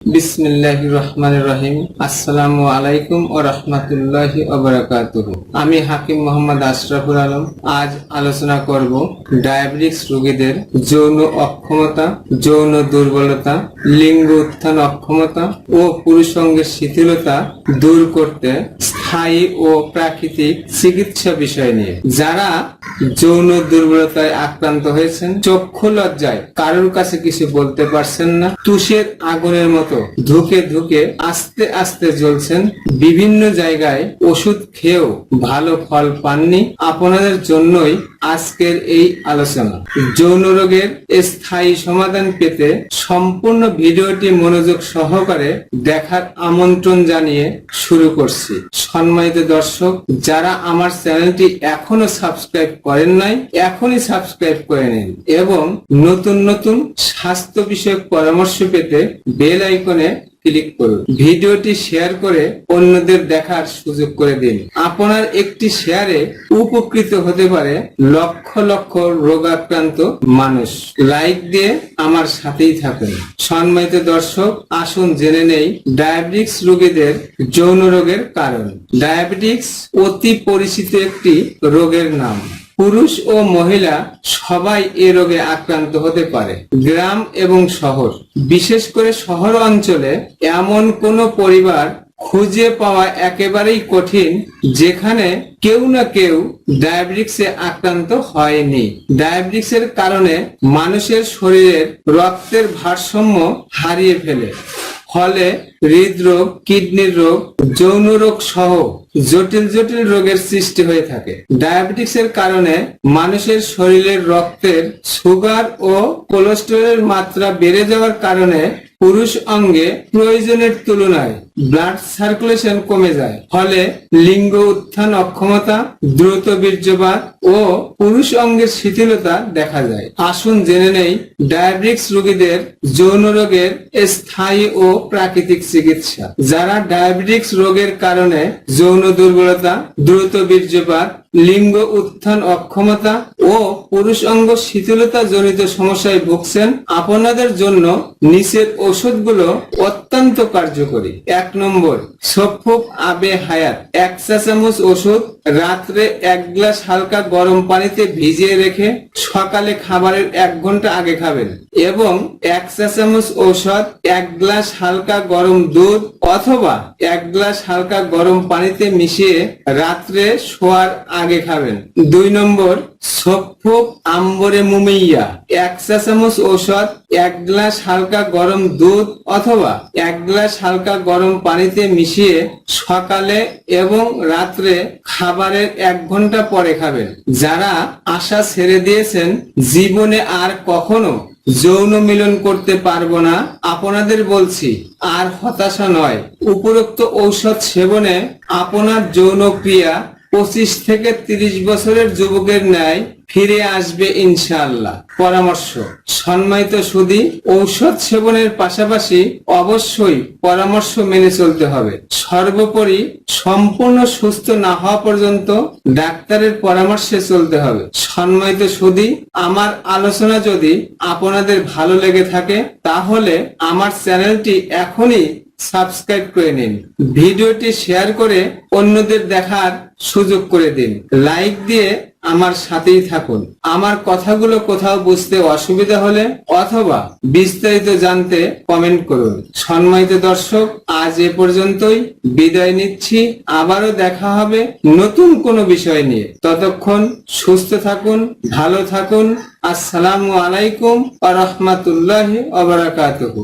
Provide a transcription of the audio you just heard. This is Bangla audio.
বিসমিল্লাহির রহমানির রহিম। আসসালামু আলাইকুম ওয়া রাহমাতুল্লাহি ওয়া বারাকাতুহু। আমি হাকিম মোহাম্মদ আশরাফুল আলম। আজ আলোচনা করব ডায়াবেটিস রোগীদের যৌন অক্ষমতা, যৌন দুর্বলতা, লিঙ্গ উত্থান অক্ষমতা ও পুরুষাঙ্গের শিথিলতা দূর করতে স্থায়ী ও প্রাকৃতিক চিকিৎসা বিষয় নিয়ে। যারা যৌন দুর্বলতায় আক্রান্ত হয়েছেন, চক্ষু লজ্জায় কারোর কাছে কিছু বলতে পারছেন না, তুষের আগুনের মতো ধুকে ধুকে আস্তে আস্তে জ্বলছেন, বিভিন্ন জায়গায় ওষুধ খেয়েও ভালো ফল পাননি, আপনাদের জন্যই আজকের এই আলোচনা। যৌন রোগের স্থায়ী সমাধান পেতে সম্পূর্ণ ভিডিওটি মনোযোগ সহকারে দেখার আমন্ত্রণ জানিয়ে শুরু করছি। সম্মানিত দর্শক, যারা আমার চ্যানেলটি এখনো সাবস্ক্রাইব করেন নাই, এখনই সাবস্ক্রাইব করে নিন এবং নতুন নতুন স্বাস্থ্য বিষয়ক পরামর্শ পেতে বেল আইকনে ক্লিক করুন। ভিডিওটি শেয়ার করে অন্যদের দেখার সুযোগ করে দিন। আপনার একটি শেয়ারে উপকৃত হতে পারে লক্ষ লক্ষ রোগাক্রান্ত মানুষ। লাইক দিয়ে আমার সাথেই থাকুন। সম্মানিত দর্শক, আসুন জেনে নেই ডায়াবেটিস রোগীদের যৌন রোগের কারণ। ডায়াবেটিস অতি পরিচিত একটি রোগের নাম। পুরুষ ও মহিলা সবাই এ রোগে আক্রান্ত হতে পারে। গ্রাম এবং শহর, বিশেষ করে শহর অঞ্চলে এমন কোনো পরিবার খুঁজে পাওয়া একেবারেই কঠিন যেখানে কেউ না কেউ ডায়াবেটিসে আক্রান্ত হয়নি। ডায়াবেটিসের কারণে মানুষের শরীরের রক্তের ভারসাম্য হারিয়ে ফেলে, ফলে হৃদরোগ, কিডনির রোগ, যৌন রোগ সহ জটিল জটিল রোগের সৃষ্টি হয়ে থাকে। ডায়াবেটিসের কারণে মানুষের শরীরের রক্তের সুগার ও কোলেস্টেরলের মাত্রা বেড়ে যাওয়ার কারণে পুরুষ অঙ্গে প্রয়োজনের তুলনায় ব্লাড সার্কুলেশন কমে যায়, ফলে লিঙ্গ উত্থান অক্ষমতা, দ্রুত বীর্যপাত ও পুরুষ অঙ্গের শিথিলতা দেখা যায়। আসুন জেনে নেই ডায়াবেটিস রোগীদের যৌন রোগের স্থায়ী ও প্রাকৃতিক চিকিৎসা। যারা ডায়াবেটিস রোগের কারণে যৌন দুর্বলতা, দ্রুত বীর্যপাত, লিঙ্গ উত্থান অক্ষমতা ও পুরুষ অঙ্গ শিথিলতা জনিত সমস্যায় ভুগছেন, আপনাদের জন্য নিচের ওষুধগুলো অত্যন্ত কার্যকরী। 1 নম্বর, সফুক আবে হায়াত। 1 চা চামচ ওষুধ রাত্রে 1 গ্লাস হালকা গরম পানিতে ভিজিয়ে রেখে সকালে খাবারের 1 ঘন্টা আগে খাবেন এবং 1 চা চামচ ঔষধ 1 গ্লাস হালকা গরম দুধ অথবা 1 গ্লাস হালকা গরম পানিতে মিশিয়ে রাত্রে শোয়ার আগে খাবেন। 2 নম্বর, সফুক আম্বরে মুমিয়া। 1 চা চামচ ঔষধ 1 গ্লাস হালকা গরম দুধ অথবা 1 গ্লাস হালকা গরম পানিতে মিশিয়ে সকালে এবং রাত্রে খাবারের 1 ঘন্টা পরে খাবেন। যারা আশা ছেড়ে দিয়েছেন, জীবনে আর কখনো যৌন মিলন করতে পারবো না, আপনাদের বলছি আর হতাশা নয়। উপরোক্ত ঔষধ সেবনে আপনার যৌন ক্রিয়া 25 থেকে 30 বছরের যুবকের ন্যায় ফিরে আসবে ইনশাআল্লাহ। পরামর্শ। সম্মানিত সুধী, ঔষধ সেবনের পাশাপাশি অবশ্যই পরামর্শ মেনে চলতে হবে। সর্বোপরি সম্পূর্ণ সুস্থ না হওয়া পর্যন্ত ডাক্তারের পরামর্শে চলতে হবে। সম্মানিত সুধী, আমার আলোচনা যদি আপনাদের ভালো লেগে থাকে তাহলে আমার চ্যানেলটি এখনই সাবস্ক্রাইব করে নিন। ভিডিওটি শেয়ার করে অন্যদের দেখার সুযোগ করে দিন। লাইক দিয়ে আমার সাথেই থাকুন। আমার কথাগুলো কোথাও বুঝতে অসুবিধা হলে অথবা বিস্তারিত জানতে কমেন্ট করুন। সম্মানিত দর্শক, আজ এ পর্যন্তই বিদায় নিচ্ছি। আবারও দেখা হবে নতুন কোনো বিষয় নিয়ে। ততক্ষণ সুস্থ থাকুন, ভালো থাকুন। আসসালামু আলাইকুম ওয়া রাহমাতুল্লাহি ওয়া বারাকাতুহু।